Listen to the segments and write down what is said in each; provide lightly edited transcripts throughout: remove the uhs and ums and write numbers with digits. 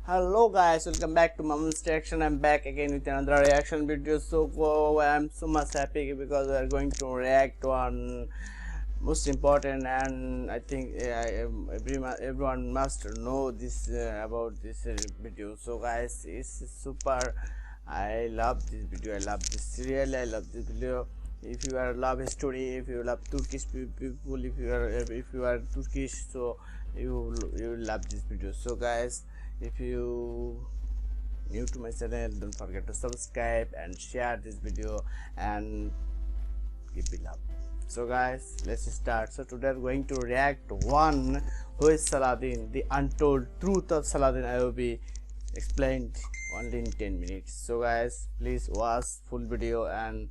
Hello guys, welcome back to MAMUN'S reaction. I'm back again with another reaction video. So I'm so much happy because we are going to react on most important, and I think everyone must know this about this video. So guys, it's super. I love this video. I love this serial. I love this video. If you are love history, if you love Turkish people, if you are Turkish, so you love this video. So guys, if you new to my channel, don't forget to subscribe and share this video and give me love. So guys, let's start. So today we're going to react one who is Saladin, the untold truth of Saladin Ayyubi, explained only in 10 minutes. So guys, please watch full video and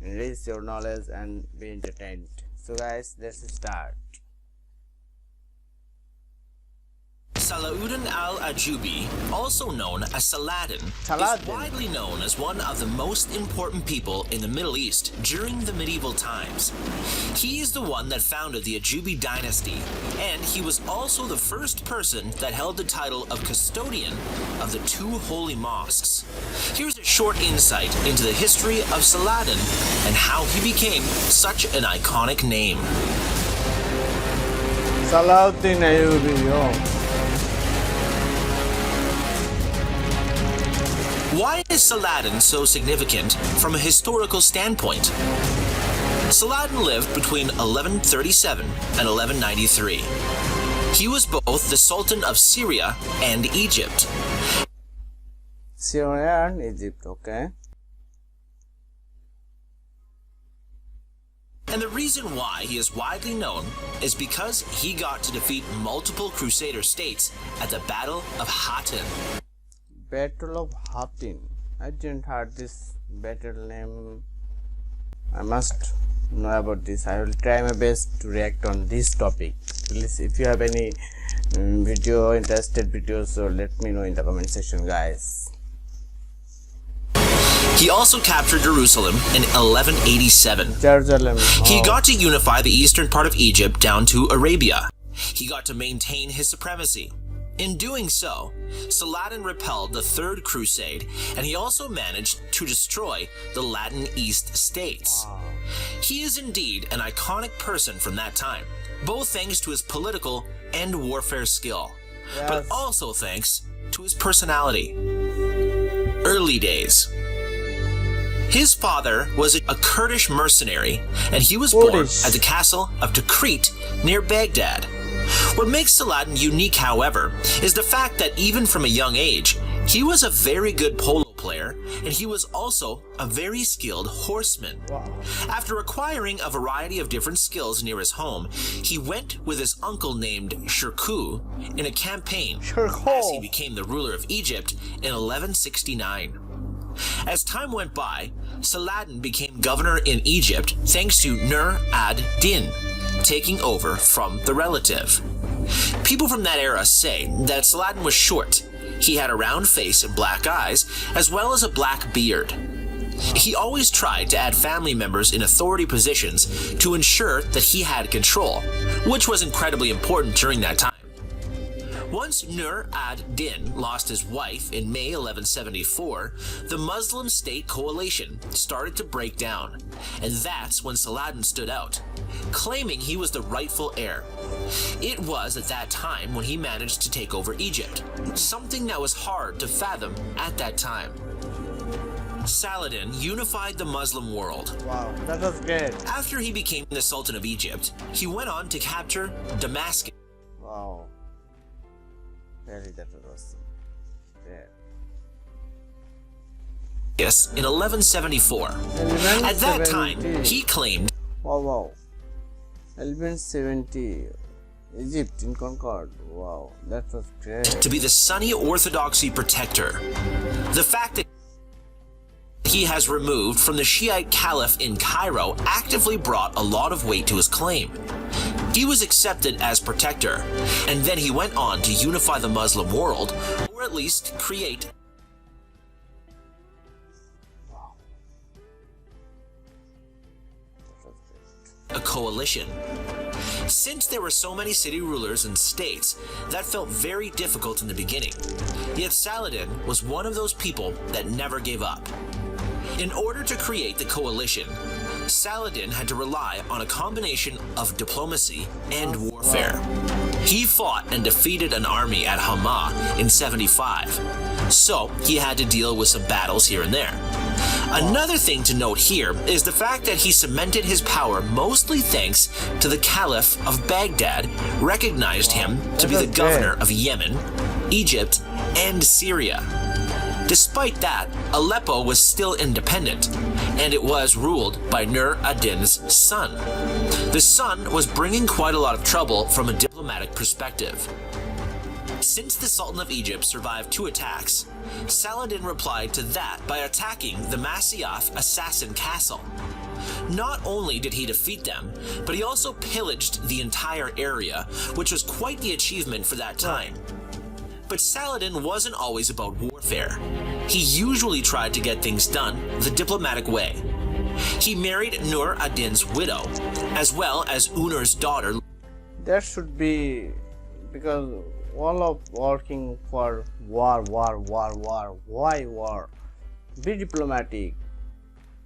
enrich your knowledge and be entertained. So guys, let's start. Salahuddin Ayyubi, also known as Saladin, is widely known as one of the most important people in the Middle East during the medieval times. He is the one that founded the Ayyubi dynasty, and he was also the first person that held the title of Custodian of the Two Holy Mosques. Here's a short insight into the history of Saladin and how he became such an iconic name. Salahuddin Ayyubi. Why is Saladin so significant from a historical standpoint? Saladin lived between 1137 and 1193. He was both the Sultan of Syria and Egypt. Syria and Egypt, okay. And the reason why he is widely known is because he got to defeat multiple Crusader states at the Battle of Hattin. Battle of Hattin. I didn't heard this battle name. I must know about this. I will try my best to react on this topic. Please, if you have any interested videos, so let me know in the comment section, guys. He also captured Jerusalem in 1187. Jerusalem. He got to unify the eastern part of Egypt down to Arabia. He got to maintain his supremacy. In doing so, Saladin repelled the Third Crusade, and he also managed to destroy the Latin East states. He is indeed an iconic person from that time, both thanks to his political and warfare skill, but also thanks to his personality. Early days. His father was a Kurdish mercenary, and he was born at the castle of Tikrit near Baghdad. What makes Saladin unique, however, is the fact that even from a young age, he was a very good polo player, and he was also a very skilled horseman. After acquiring a variety of different skills near his home, he went with his uncle named Shirkuh in a campaign as he became the ruler of Egypt in 1169. As time went by, Saladin became governor in Egypt thanks to Nur ad-Din taking over from the relative. People from that era say that Saladin was short. He had a round face and black eyes, as well as a black beard. He always tried to add family members in authority positions to ensure that he had control, which was incredibly important during that time. Once Nur ad-Din lost his wife in May 1174, the Muslim state coalition started to break down, and that's when Saladin stood out, claiming he was the rightful heir. It was at that time when he managed to take over Egypt, something that was hard to fathom at that time. Saladin unified the Muslim world. Wow, that was great. After he became the Sultan of Egypt, he went on to capture Damascus. Wow. Really, that was awesome. Yeah. In 1174. At that time, he claimed 1170. Egypt in Concord. Wow, that was great. To be the Sunni Orthodoxy protector. The fact that he has removed from the Shiite Caliph in Cairo actively brought a lot of weight to his claim. He was accepted as protector, and then he went on to unify the Muslim world, or at least create a coalition. Since there were so many city rulers and states, that felt very difficult in the beginning. Yet Saladin was one of those people that never gave up. In order to create the coalition, Saladin had to rely on a combination of diplomacy and warfare. He fought and defeated an army at Hama in 75, so he had to deal with some battles here and there. Another thing to note here is the fact that he cemented his power mostly thanks to the Caliph of Baghdad recognized him to be the governor of Yemen, Egypt, and Syria. Despite that, Aleppo was still independent, and it was ruled by Nur ad-Din's son. The son was bringing quite a lot of trouble from a diplomatic perspective. Since the Sultan of Egypt survived 2 attacks, Saladin replied to that by attacking the Masyaf assassin castle. Not only did he defeat them, but he also pillaged the entire area, which was quite the achievement for that time. But Saladin wasn't always about warfare. He usually tried to get things done the diplomatic way. He married Nur ad-Din's widow, as well as Unur's daughter. There should be, because all of working for war. Why war? Be diplomatic.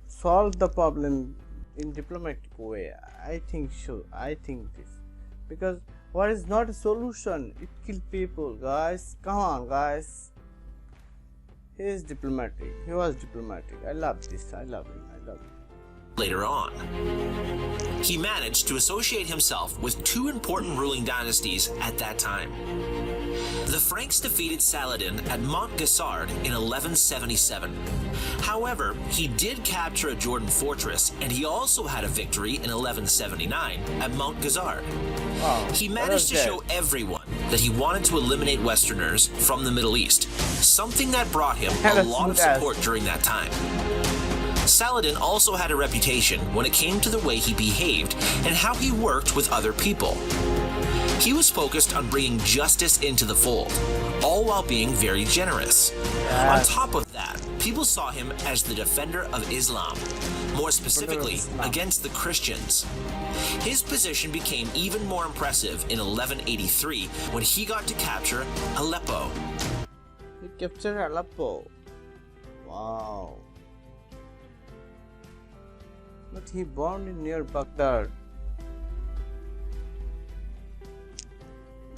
Solve the problem in diplomatic way. I think this. Because war is not a solution. It kills people, guys. Come on, guys. He is diplomatic. He was diplomatic. I love this. I love him. Later on, he managed to associate himself with 2 important ruling dynasties at that time. The Franks defeated Saladin at Montgessard in 1177. However, he did capture a Jordan fortress, and he also had a victory in 1179 at Montgessard. He managed to show everyone that he wanted to eliminate Westerners from the Middle East, something that brought him a lot of support during that time. Saladin also had a reputation when it came to the way he behaved and how he worked with other people. He was focused on bringing justice into the fold, all while being very generous. On top of that, people saw him as the defender of Islam, more specifically against the Christians. His position became even more impressive in 1183 when he got to capture Aleppo. He captured Aleppo. Wow. But he born in near Baghdad.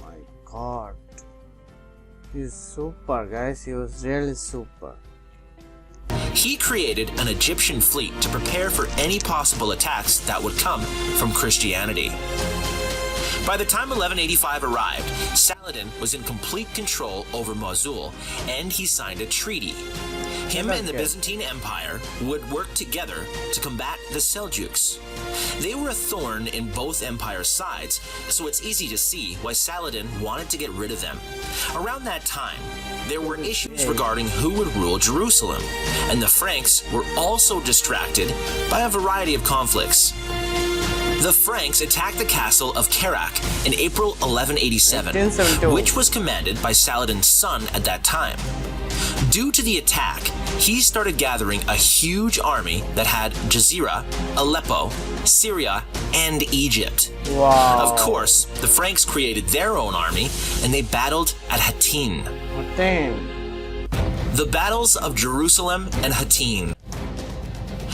My God. He's super, guys. He was really super. He created an Egyptian fleet to prepare for any possible attacks that would come from Christianity. By the time 1185 arrived, Saladin was in complete control over Mosul, and he signed a treaty. Him and the Byzantine Empire would work together to combat the Seljuks. They were a thorn in both empire sides, so it's easy to see why Saladin wanted to get rid of them. Around that time, there were issues regarding who would rule Jerusalem, and the Franks were also distracted by a variety of conflicts. The Franks attacked the castle of Kerak in April 1187, which was commanded by Saladin's son at that time. Due to the attack, he started gathering a huge army that had Jazeera, Aleppo, Syria, and Egypt. Wow. Of course, the Franks created their own army, and they battled at Hattin. The battles of Jerusalem and Hattin.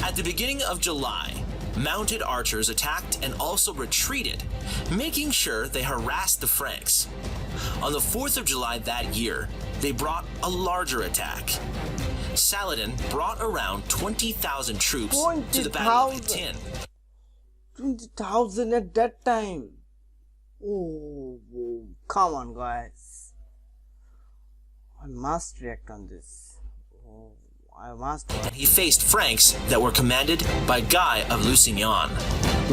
At the beginning of July, mounted archers attacked and also retreated, making sure they harassed the Franks. On the 4th of July that year, they brought a larger attack. Saladin brought around 20,000 troops to the Battle of Hattin. 20,000 at that time. Oh, come on, guys. I must react on this. Oh, I must. And he faced Franks that were commanded by Guy of Lusignan,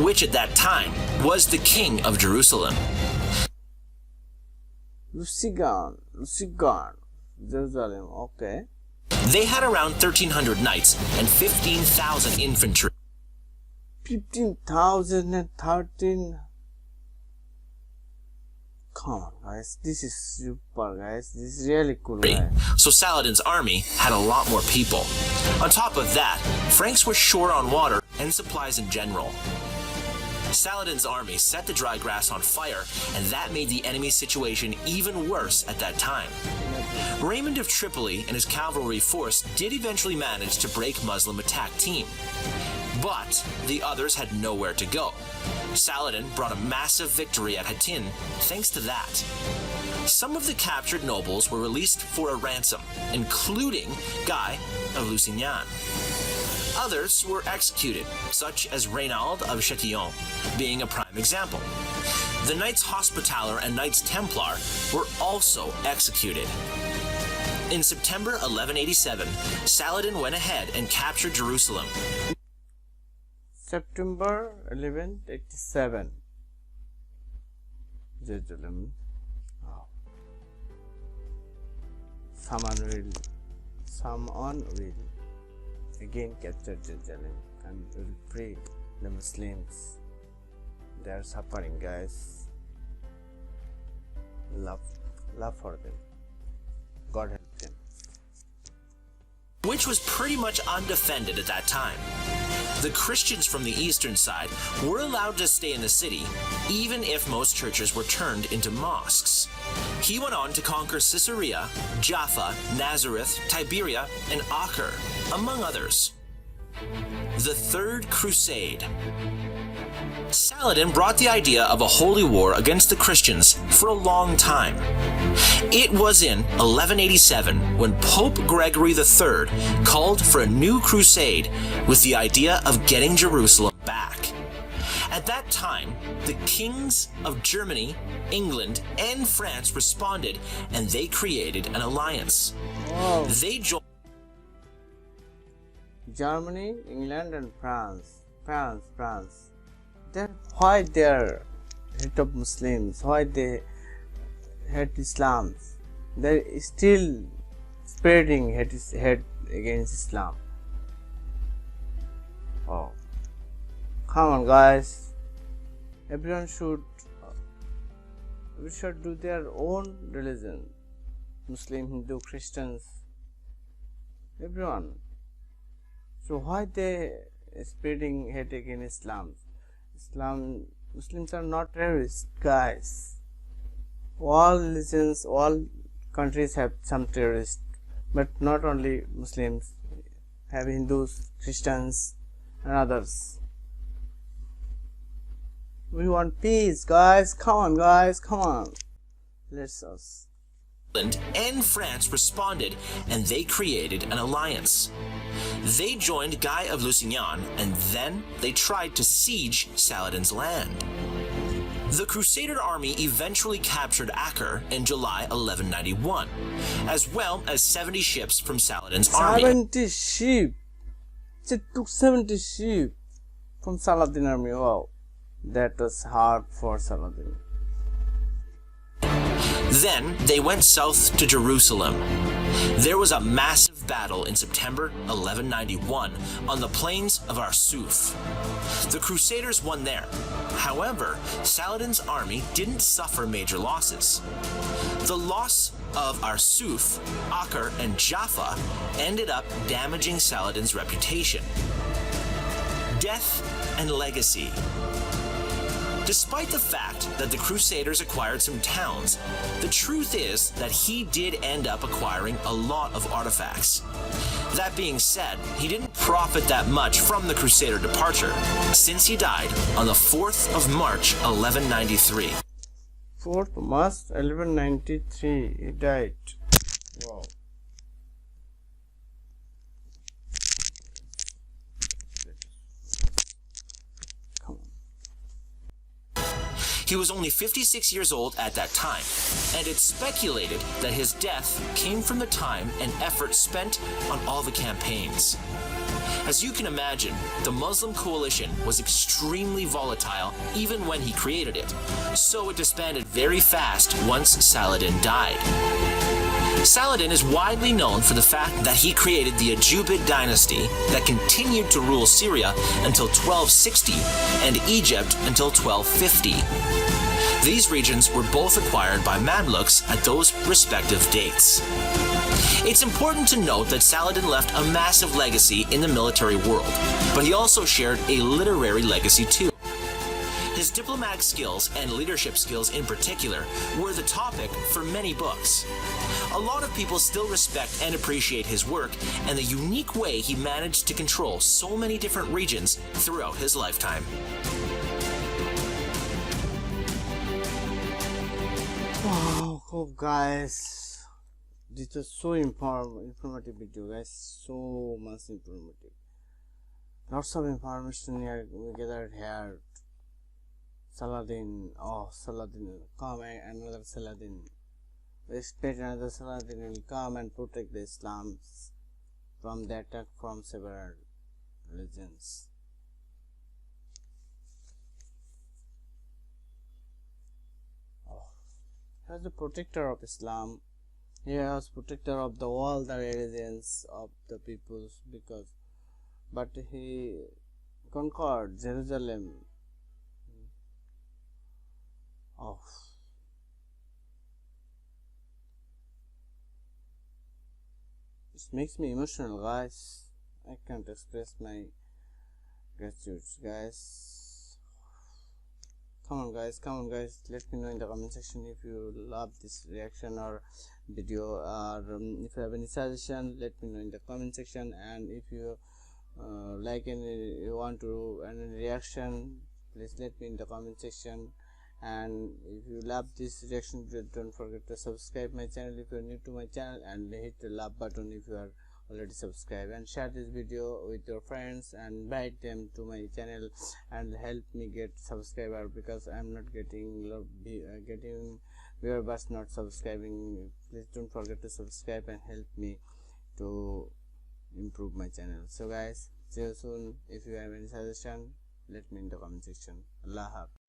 which at that time was the king of Jerusalem. Lusignan, Jerusalem, okay. They had around 1,300 knights and 15,000 infantry. 15,000 and 13. Come on, guys. This is super, guys. This is really cool, guys. So Saladin's army had a lot more people. On top of that, Franks were short on water and supplies in general. Saladin's army set the dry grass on fire, and that made the enemy's situation even worse at that time. Raymond of Tripoli and his cavalry force did eventually manage to break Muslim attack team, but the others had nowhere to go. Saladin brought a massive victory at Hattin thanks to that. Some of the captured nobles were released for a ransom, including Guy of Lusignan. Others were executed, such as Reynald of Chatillon being a prime example. The Knights Hospitaller and Knights Templar were also executed. In September 1187, Saladin went ahead and captured Jerusalem. September 1187. Jerusalem. Oh. Someone will again capture Jerusalem and will free the Muslims. They are suffering, guys. Love for them. God help them. Which was pretty much undefended at that time. The Christians from the eastern side were allowed to stay in the city, even if most churches were turned into mosques. He went on to conquer Caesarea, Jaffa, Nazareth, Tiberia, and Acre, among others. The Third Crusade. Saladin brought the idea of a holy war against the Christians for a long time. It was in 1187 when Pope Gregory III called for a new crusade with the idea of getting Jerusalem back. At that time, the kings of Germany, England, and France responded, and they created an alliance. Wow. They joined Germany, England, and France. Then why they are hate of Muslims? Why they hate Islam? They are still spreading hate against Islam. Oh, come on, guys! Everyone should do their own religion. Muslim, Hindu, Christians, everyone. So why they spreading hate against Islam? Muslims are not terrorists, guys. All religions, all countries have some terrorists, but not only Muslims. Have Hindus, Christians, and others. We want peace, guys. Come on, guys. Come on. Let's us. England and France responded, and they created an alliance. They joined Guy of Lusignan, and then they tried to siege Saladin's land. The Crusader army eventually captured Acre in July 1191, as well as 70 ships from Saladin's army. 70 ships! It took 70 ships from Saladin army. Wow, that was hard for Saladin. Then they went south to Jerusalem. There was a massive battle in September 1191 on the plains of Arsuf. The Crusaders won there. However, Saladin's army didn't suffer major losses. The loss of Arsuf, Acre, and Jaffa ended up damaging Saladin's reputation. Death and legacy. Despite the fact that the Crusaders acquired some towns, the truth is that he did end up acquiring a lot of artifacts. That being said, he didn't profit that much from the Crusader departure, since he died on the 4th of March 1193. 4th March 1193, he died. Wow. He was only 56 years old at that time, and it's speculated that his death came from the time and effort spent on all the campaigns. As you can imagine, the Muslim coalition was extremely volatile even when he created it, so it disbanded very fast once Saladin died. Saladin is widely known for the fact that he created the Ayyubid dynasty that continued to rule Syria until 1260 and Egypt until 1250. These regions were both acquired by Mamluks at those respective dates. It's important to note that Saladin left a massive legacy in the military world, but he also shared a literary legacy too. His diplomatic skills and leadership skills in particular were the topic for many books. A lot of people still respect and appreciate his work and the unique way he managed to control so many different regions throughout his lifetime. Wow, hope guys, this was so informative video guys, so much informative. Lots of information here we gathered here. Saladin, Saladin, come another Saladin. We expect another Saladin will come and protect the Islam from the attack from several religions. He was the protector of Islam. He was protector of all the religions of the peoples, but he conquered Jerusalem. This makes me emotional, guys. I can't express my gratitude, guys. Come on guys, let me know in the comment section if you love this reaction or video, or if you have any suggestion, let me know in the comment section. And if you you want to do any reaction, please let me in the comment section. And if you love this reaction video, don't forget to subscribe my channel if you are new to my channel, and hit the love button if you are already subscribed, and share this video with your friends and invite them to my channel and help me get subscriber, because I'm not getting viewer but not subscribing. Please don't forget to subscribe and help me to improve my channel. So guys, see you soon. If you have any suggestion, let me in the comment section. Allah Hafiz.